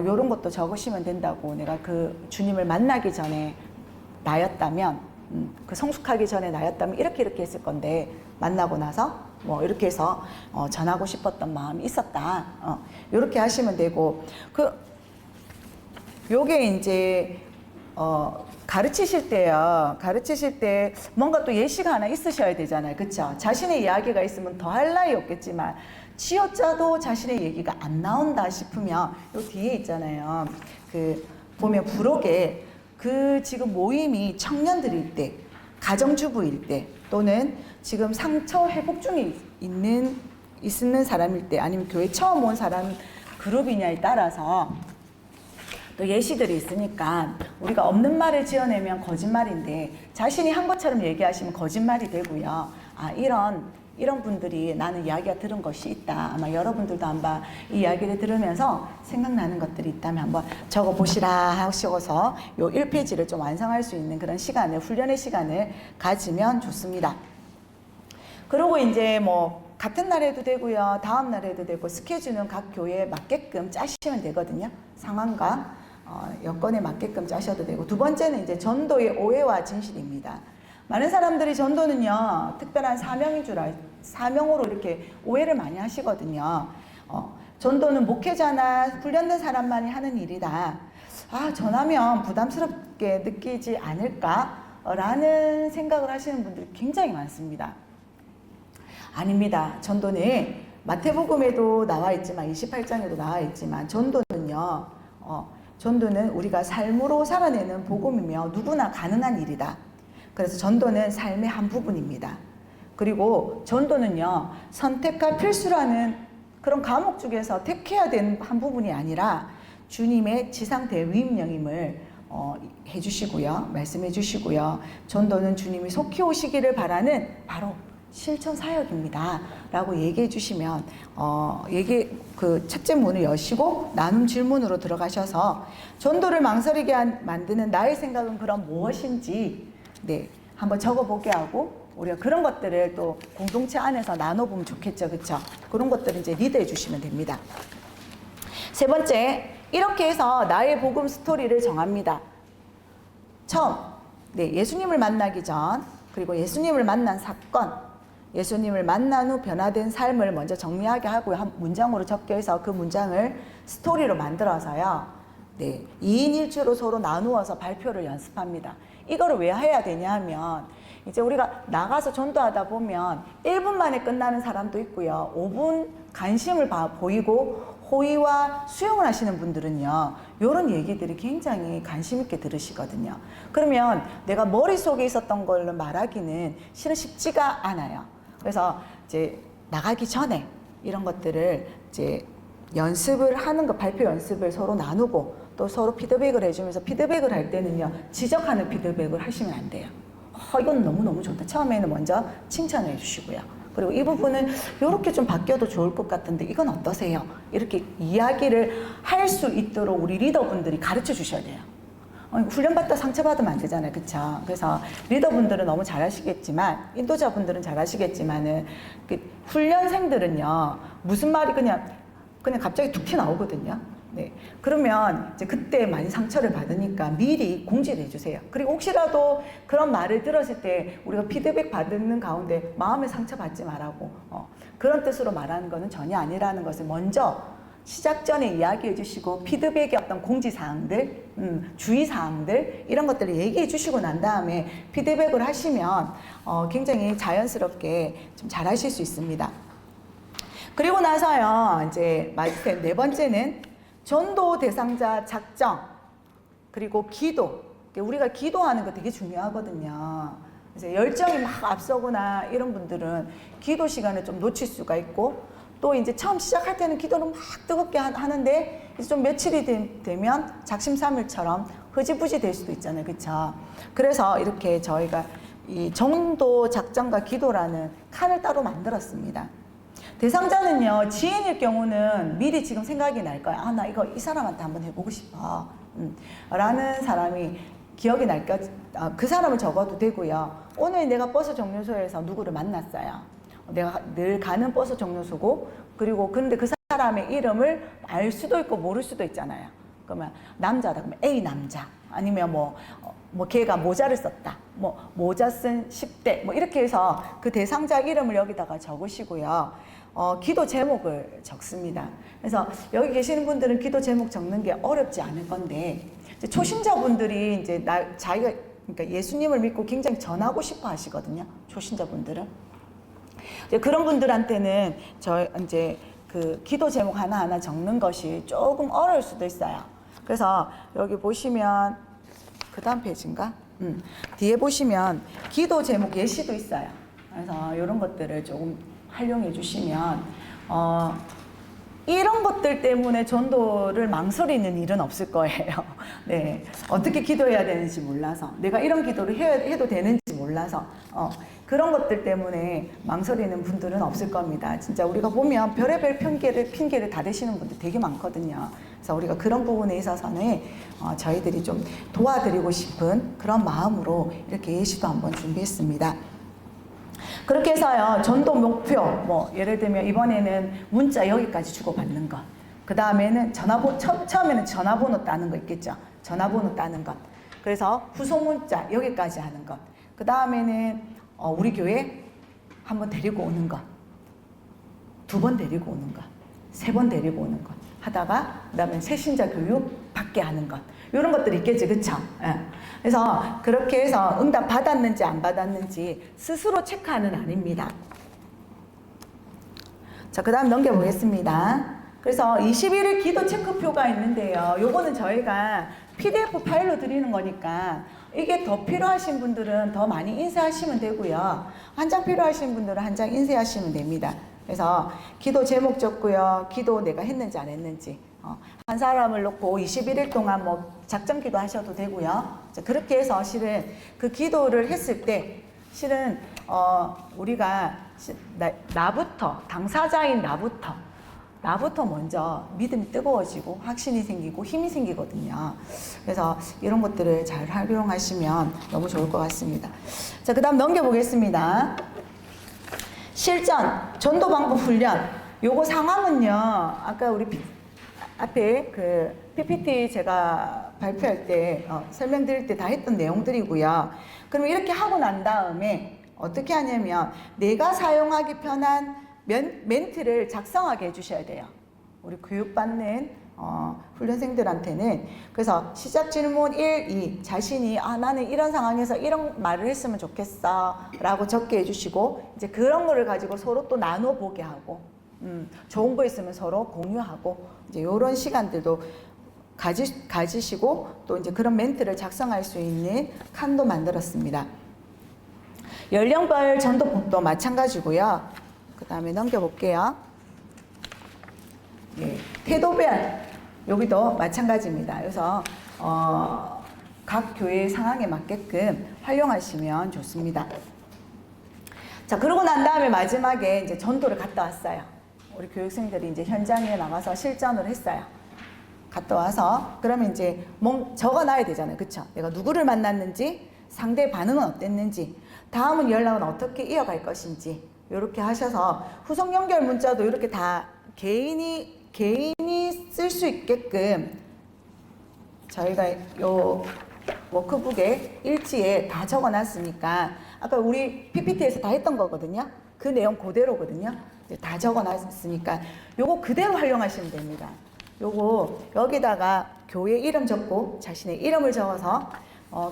이런 것도 적으시면 된다고. 내가 그 주님을 만나기 전에 나였다면, 그 성숙하기 전에 나였다면 이렇게 했을 건데 만나고 나서 뭐 이렇게 해서 전하고 싶었던 마음이 있었다. 이렇게 하시면 되고, 요게 이제 가르치실 때 뭔가 또 예시가 하나 있으셔야 되잖아요. 그쵸? 자신의 이야기가 있으면 더 할 나위 없겠지만 치여짜도 자신의 얘기가 안 나온다 싶으면 요 뒤에 있잖아요. 보면 부록에 지금 모임이 청년들일 때, 가정주부일 때, 또는 지금 상처 회복 중에 있는 사람일 때, 아니면 교회 처음 온 사람 그룹이냐에 따라서 또 예시들이 있으니까 우리가 없는 말을 지어내면 거짓말인데 자신이 한 것처럼 얘기하시면 거짓말이 되고요. 이런 분들이 나는 이야기가 들은 것이 있다. 아마 여러분들도 한번 이 이야기를 들으면서 생각나는 것들이 있다면 한번 적어보시라 하시고서 요 1페이지를 좀 완성할 수 있는 그런 시간을, 훈련의 시간을 가지면 좋습니다. 그리고 이제 뭐 같은 날에도 되고요. 다음 날에도 되고 스케줄은 각 교회에 맞게끔 짜시면 되거든요. 상황과 여건에 맞게끔 짜셔도 되고, 두 번째는 이제 전도의 오해와 진실입니다. 많은 사람들이 전도는요, 특별한 사명으로 이렇게 오해를 많이 하시거든요. 전도는 목회자나 훈련된 사람만이 하는 일이다. 전하면 부담스럽게 느끼지 않을까라는 생각을 하시는 분들이 굉장히 많습니다. 아닙니다. 전도는 마태복음에도 나와 있지만 28장에도 나와 있지만 전도는 우리가 삶으로 살아내는 복음이며 누구나 가능한 일이다. 그래서 전도는 삶의 한 부분입니다. 그리고 전도는요, 선택과 필수라는 그런 과목 중에서 택해야 되는 한 부분이 아니라 주님의 지상 대위임령임을 해주시고요, 말씀해 주시고요. 전도는 주님이 속히 오시기를 바라는 바로 실천 사역입니다. 라고 얘기해 주시면, 그 첫째 문을 여시고 나눔 질문으로 들어가셔서 전도를 망설이게 만드는 나의 생각은 그럼 무엇인지, 한번 적어보게 하고, 우리가 그런 것들을 또 공동체 안에서 나눠보면 좋겠죠. 그쵸? 그런 것들을 이제 리드해 주시면 됩니다. 세 번째, 이렇게 해서 나의 복음 스토리를 정합니다. 처음, 예수님을 만나기 전, 그리고 예수님을 만난 사건, 예수님을 만난 후 변화된 삶을 먼저 정리하게 하고요. 한 문장으로 적혀서 그 문장을 스토리로 만들어서요. 2인 1조로 서로 나누어서 발표를 연습합니다. 이거를 왜 해야 되냐 하면, 이제 우리가 나가서 전도하다 보면 1분 만에 끝나는 사람도 있고요. 5분 관심을 보이고 호의와 수용을 하시는 분들은요, 이런 얘기들이 굉장히 관심 있게 들으시거든요. 그러면 내가 머릿속에 있었던 걸로 말하기는 실은 쉽지가 않아요. 그래서 이제 나가기 전에 이런 것들을 이제 연습을 하는 거, 발표 연습을 서로 나누고 또 서로 피드백을 해주면서, 피드백을 할 때는요, 지적하는 피드백을 하시면 안 돼요. 이건 너무너무 좋다. 처음에는 먼저 칭찬을 해주시고요. 그리고 이 부분은 이렇게 좀 바뀌어도 좋을 것 같은데 이건 어떠세요? 이렇게 이야기를 할 수 있도록 우리 리더분들이 가르쳐 주셔야 돼요. 훈련받다 상처받으면 안 되잖아요. 그쵸? 그래서 리더분들은 너무 잘하시겠지만, 인도자분들은 잘하시겠지만은, 훈련생들은요, 무슨 말이 그냥 갑자기 툭 튀어나오거든요. 그러면 이제 그때 많이 상처를 받으니까 미리 공지를 해주세요. 그리고 혹시라도 그런 말을 들었을 때 우리가 피드백 받는 가운데 마음에 상처받지 말라고, 그런 뜻으로 말하는 것은 전혀 아니라는 것을 먼저 시작 전에 이야기해 주시고 피드백의 어떤 공지사항들, 주의사항들 이런 것들을 얘기해 주시고 난 다음에 피드백을 하시면 굉장히 자연스럽게 좀 잘하실 수 있습니다. 그리고 나서요, 이제 마지막 네 번째는 전도 대상자 작정, 그리고 기도. 우리가 기도하는 거 되게 중요하거든요. 그래서 열정이 막 앞서거나 이런 분들은 기도 시간을 좀 놓칠 수가 있고, 또 이제 처음 시작할 때는 기도를 막 뜨겁게 하는데 이제 좀 며칠이 되면 작심삼일처럼 흐지부지 될 수도 있잖아요. 그렇죠? 그래서 이렇게 저희가 이 전도 작정과 기도라는 칸을 따로 만들었습니다. 대상자는요, 지인일 경우는 미리 지금 생각이 날 거야. 아, 나 이거 이 사람한테 한번 해보고 싶어. 라는 사람이 기억이 날까, 그 사람을 적어도 되고요. 오늘 내가 버스 정류소에서 누구를 만났어요. 내가 늘 가는 버스 정류소고, 그리고 근데 그 사람의 이름을 알 수도 있고 모를 수도 있잖아요. 그러면 남자다. 그러면 A 남자. 아니면 뭐 걔가 모자를 썼다. 모자 쓴 10대. 이렇게 해서 그 대상자 이름을 여기다가 적으시고요. 기도 제목을 적습니다. 그래서 여기 계시는 분들은 기도 제목 적는 게 어렵지 않을 건데, 이제 초신자분들이 이제 자기가 그러니까 예수님을 믿고 굉장히 전하고 싶어 하시거든요. 초신자분들은. 이제 그런 분들한테는 이제 그 기도 제목 하나하나 적는 것이 조금 어려울 수도 있어요. 그래서 여기 보시면 그 다음 페이지인가? 뒤에 보시면 기도 제목 예시도 있어요. 그래서 이런 것들을 조금 활용해 주시면 이런 것들 때문에 전도를 망설이는 일은 없을 거예요. 네, 어떻게 기도해야 되는지 몰라서, 내가 이런 기도를 해도 되는지 몰라서 그런 것들 때문에 망설이는 분들은 없을 겁니다. 진짜 우리가 보면 별의별 핑계를 다 대시는 분들 되게 많거든요. 그래서 우리가 그런 부분에 있어서는 저희들이 좀 도와드리고 싶은 그런 마음으로 이렇게 예시도 한번 준비했습니다. 그렇게 해서요, 전도 목표, 예를 들면 이번에는 문자 여기까지 주고받는 것. 그 다음에는 처음에는 전화번호 따는 거 있겠죠. 전화번호 따는 것. 그래서 후속 문자 여기까지 하는 것. 그 다음에는 우리 교회 한번 데리고 오는 것. 2번 데리고 오는 것. 3번 데리고 오는 것. 하다가 그 다음에 새신자 교육 받게 하는 것. 이런 것들이 있겠지, 그쵸? 예. 그래서 그렇게 해서 응답 받았는지 안 받았는지 스스로 체크하는 아닙니다. 자, 그 다음 넘겨보겠습니다. 그래서 21일 기도 체크표가 있는데요. 요거는 저희가 PDF 파일로 드리는 거니까 이게 더 필요하신 분들은 더 많이 인쇄하시면 되고요. 한 장 필요하신 분들은 한 장 인쇄하시면 됩니다. 그래서 기도 제목 적고요. 기도 내가 했는지 안 했는지. 한 사람을 놓고 21일 동안 작정 기도 하셔도 되고요. 그렇게 해서 실은 그 기도를 했을 때 실은 우리가 나부터, 당사자인 나부터 먼저 믿음이 뜨거워지고 확신이 생기고 힘이 생기거든요. 그래서 이런 것들을 잘 활용하시면 너무 좋을 것 같습니다. 자, 그 다음 넘겨보겠습니다. 실전, 전도 방법 훈련. 요거 상황은요, 아까 우리 앞에 그 PPT 제가 발표할 때, 설명드릴 때 다 했던 내용들이고요. 그럼 이렇게 하고 난 다음에 어떻게 하냐면 내가 사용하기 편한 멘트를 작성하게 해주셔야 돼요. 우리 교육받는 훈련생들한테는. 그래서 시작 질문 1, 2 자신이 나는 이런 상황에서 이런 말을 했으면 좋겠어 라고 적게 해주시고, 이제 그런 거를 가지고 서로 또 나눠보게 하고, 좋은 거 있으면 서로 공유하고, 이제 이런 시간들도 가지시고, 또 이제 그런 멘트를 작성할 수 있는 칸도 만들었습니다. 연령별 전도법도 마찬가지고요. 그 다음에 넘겨볼게요. 예, 태도별 여기도 마찬가지입니다. 그래서 각 교회 상황에 맞게끔 활용하시면 좋습니다. 자, 그러고 난 다음에 마지막에 이제 전도를 갔다 왔어요. 우리 교육생들이 이제 현장에 나가서 실전을 했어요. 갔다 와서 그러면 이제 적어놔야 되잖아요. 그쵸? 내가 누구를 만났는지, 상대 반응은 어땠는지, 다음은 연락은 어떻게 이어갈 것인지, 이렇게 하셔서 후속 연결 문자도 이렇게 다 개인이 쓸 수 있게끔 저희가 요 워크북에 일지에 다 적어놨으니까, 아까 우리 PPT에서 다 했던 거거든요. 그 내용 그대로거든요. 다 적어놨으니까 요거 그대로 활용하시면 됩니다. 요거 여기다가 교회 이름 적고 자신의 이름을 적어서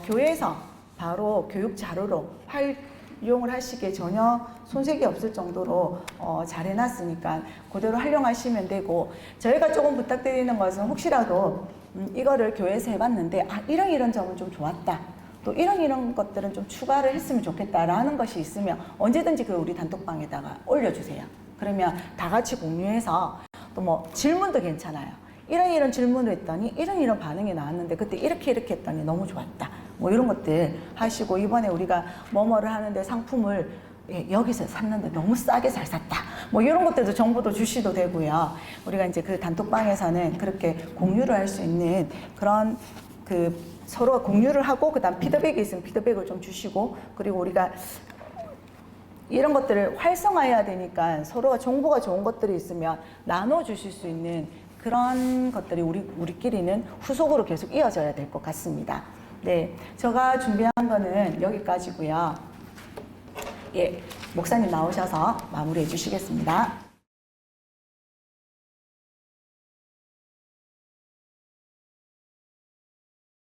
교회에서 바로 교육 자료로 활용을 하시기에 전혀 손색이 없을 정도로 잘 해놨으니까 그대로 활용하시면 되고, 저희가 조금 부탁드리는 것은 혹시라도 이거를 교회에서 해봤는데 이런 점은 좀 좋았다, 또 이런 것들은 좀 추가를 했으면 좋겠다라는 것이 있으면 언제든지 그 우리 단톡방에다가 올려주세요. 그러면 다 같이 공유해서 또 뭐 질문도 괜찮아요. 이런 질문을 했더니 이런 반응이 나왔는데 그때 이렇게 했더니 너무 좋았다, 뭐 이런 것들 하시고, 이번에 우리가 뭐뭐를 하는데 상품을 여기서 샀는데 너무 싸게 잘 샀다, 뭐 이런 것들도 정보도 주시도 되고요. 우리가 이제 그 단톡방에서는 그렇게 공유를 할 수 있는 그런 그 서로 공유를 하고, 그 다음 피드백이 있으면 피드백을 좀 주시고, 그리고 우리가 이런 것들을 활성화해야 되니까 서로가 정보가 좋은 것들이 있으면 나눠 주실 수 있는 그런 것들이 우리끼리는 후속으로 계속 이어져야 될 것 같습니다. 네, 제가 준비한 거는 여기까지고요. 예, 목사님 나오셔서 마무리해 주시겠습니다.